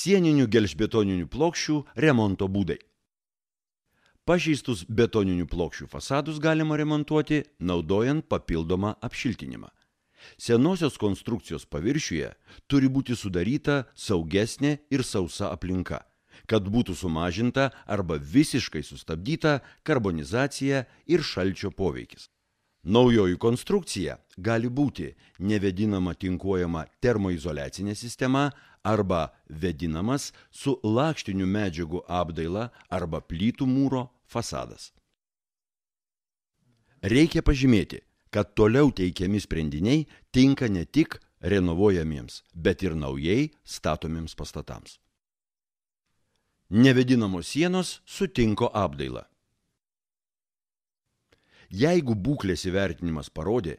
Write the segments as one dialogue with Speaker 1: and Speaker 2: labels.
Speaker 1: Sieninių gelžbetoninių plokščių remonto būdai. Pažeistus betoninių plokščių fasadus galima remontuoti, naudojant papildomą apšiltinimą. Senosios konstrukcijos paviršiuje turi būti sudaryta saugesnė ir sausa aplinka, kad būtų sumažinta arba visiškai sustabdyta karbonizacija ir šalčio poveikis. Naujoji konstrukcija gali būti nevėdinama tinkuojama termoizoliacinė sistema arba vėdinamas su lakštinių medžiagų apdaila arba plytų mūro fasadas. Reikia pažymėti, kad toliau teikiami sprendiniai tinka ne tik renovuojamiems, bet ir naujai statomiems pastatams. Nevėdinamos sienos su tinko apdaila. Jeigu būklės įvertinimas parodė,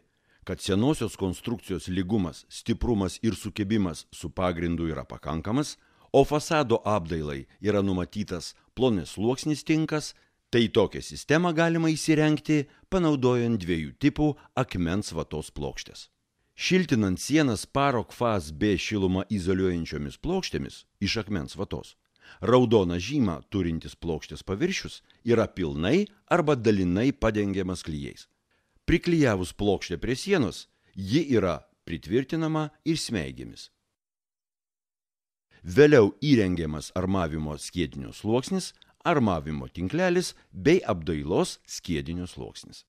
Speaker 1: kad senosios konstrukcijos lygumas, stiprumas ir sukibimas su pagrindu yra pakankamas, o fasado apdailai yra numatytas plonesluoksnis tinkas, tai tokią sistemą galima įsirengti panaudojant dviejų tipų akmens vatos plokštės. Šiltinant sienas Paroc Phase B šilumą izoliuojančiomis plokštėmis iš akmens vatos, raudoną žymą turintis plokštės paviršius yra pilnai arba dalinai padengiamas klijais. Priklijavus plokštę prie sienos, ji yra pritvirtinama ir smeigėmis. Vėliau įrengiamas armavimo skiedinio sluoksnis, armavimo tinklelis bei apdailos skiedinio sluoksnis.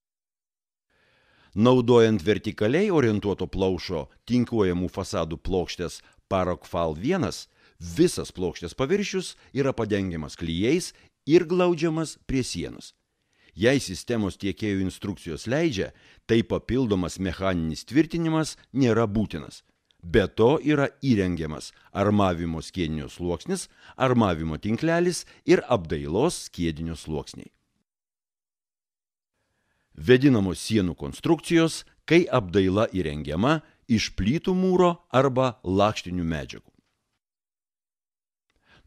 Speaker 1: Naudojant vertikaliai orientuoto plaušo tinkuojamų fasadų plokštės Paroc Phase 1, visas plokštės paviršius yra padengiamas klijais ir glaudžiamas prie sienos. Jei sistemos tiekėjų instrukcijos leidžia, tai papildomas mechaninis tvirtinimas nėra būtinas. Be to yra įrengiamas armavimo skiedinio sluoksnis, armavimo tinklelis ir apdailos skiedinio sluoksniai. Vėdinamos sienų konstrukcijos, kai apdaila įrengiama iš plytų mūro arba lakštinių medžiagų.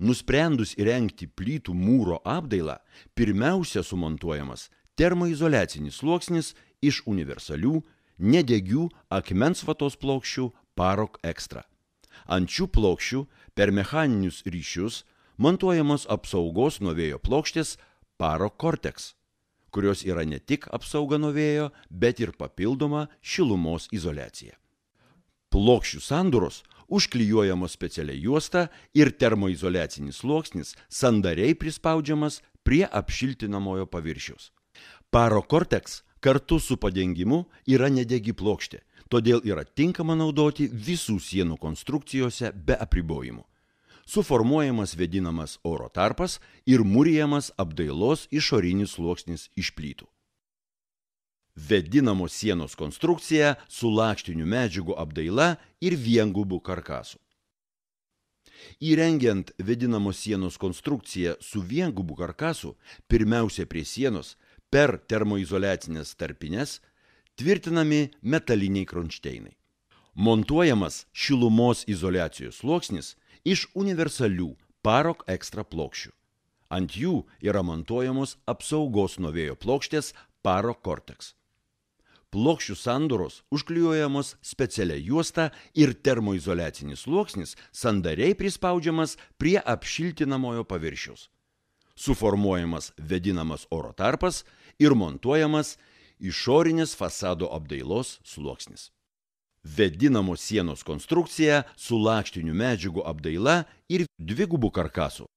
Speaker 1: Nusprendus įrengti plytų mūro apdailą, pirmiausia sumontuojamas termoizoliacinis sluoksnis iš universalių, nedegių akmens vatos plokščių Paroc Extra. Ant šių plokščių per mechaninius ryšius montuojamos apsaugos nuo vėjo plokštės Paroc Cortex, kurios yra ne tik apsauga nuo vėjo, bet ir papildoma šilumos izoliacija. Plokščių sandūros užklijuojamos specialia juosta ir termoizoliacinis sluoksnis sandariai prispaudžiamas prie apšiltinamojo paviršiaus. Paroc Cortex kartu su padengimu yra nedegi plokštė, todėl yra tinkama naudoti visų sienų konstrukcijose be apribojimų. Suformuojamas vėdinamas oro tarpas ir mūrijamas apdailos išorinis sluoksnis iš plytų. Vėdinamos sienos konstrukcija su lakštinių medžiagų apdaila ir viengubų karkasu. Įrengiant vėdinamos sienos konstrukciją su viengubų karkasu, pirmiausia prie sienos, per termoizoliacinės tarpines, tvirtinami metaliniai kronšteinai. Montuojamas šilumos izoliacijos sluoksnis iš universalių Paroc Extra plokščių. Ant jų yra montuojamos apsaugos nuo vėjo plokštės Paroc Cortex. Plokščių sandūros užklijuojamos specialia juosta ir termoizoliacinis sluoksnis sandariai prispaudžiamas prie apšiltinamojo paviršiaus. Suformuojamas vėdinamas oro tarpas ir montuojamas išorinės fasado apdailos sluoksnis. Vėdinamos sienos konstrukcija su lakštinių medžiagų apdaila ir dvigubų karkasų.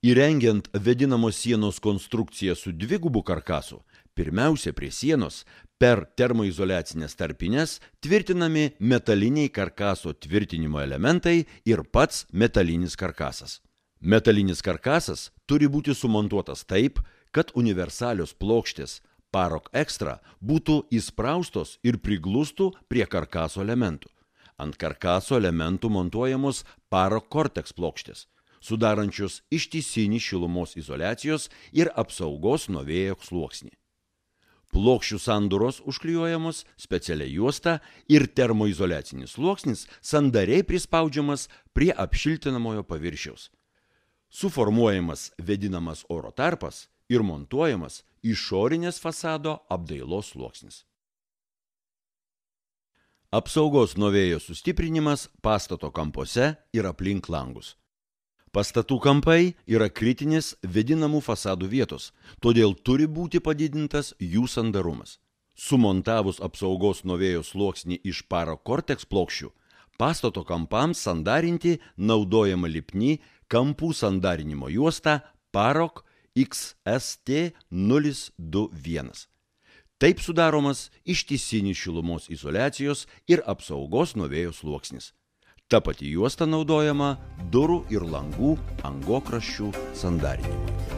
Speaker 1: Įrengiant vėdinamos sienos konstrukciją su dvigubų karkasu, pirmiausia prie sienos, per termoizoliacinės tarpines tvirtinami metaliniai karkaso tvirtinimo elementai ir pats metalinis karkasas. Metalinis karkasas turi būti sumontuotas taip, kad universalios plokštės Paroc Extra būtų įspraustos ir priglustų prie karkaso elementų. Ant karkaso elementų montuojamos Paroc Cortex plokštės, sudarančios ištisinį šilumos izoliacijos ir apsaugos nuo vėjo sluoksnį. Plokščių sandūros užklijuojamos specialia juosta ir termoizoliacinis sluoksnis sandariai prispaudžiamas prie apšiltinamojo paviršiaus. Suformuojamas vėdinamas oro tarpas ir montuojamas išorinės fasado apdailos sluoksnis. Apsaugos nuo vėjo sustiprinimas pastato kampuose ir aplink langus. Pastatų kampai yra kritinis vėdinamų fasadų vietos, todėl turi būti padidintas jų sandarumas. Sumontavus apsaugos nuo vėjo sluoksnį iš Parakortex plokščių, pastato kampams sandarinti naudojama lipni kampų sandarinimo juosta Parok XST021. Taip sudaromas ištisinis šilumos izoliacijos ir apsaugos nuo vėjo sluoksnis. Ta pati juosta naudojama durų ir langų angokraščių sandarinimui.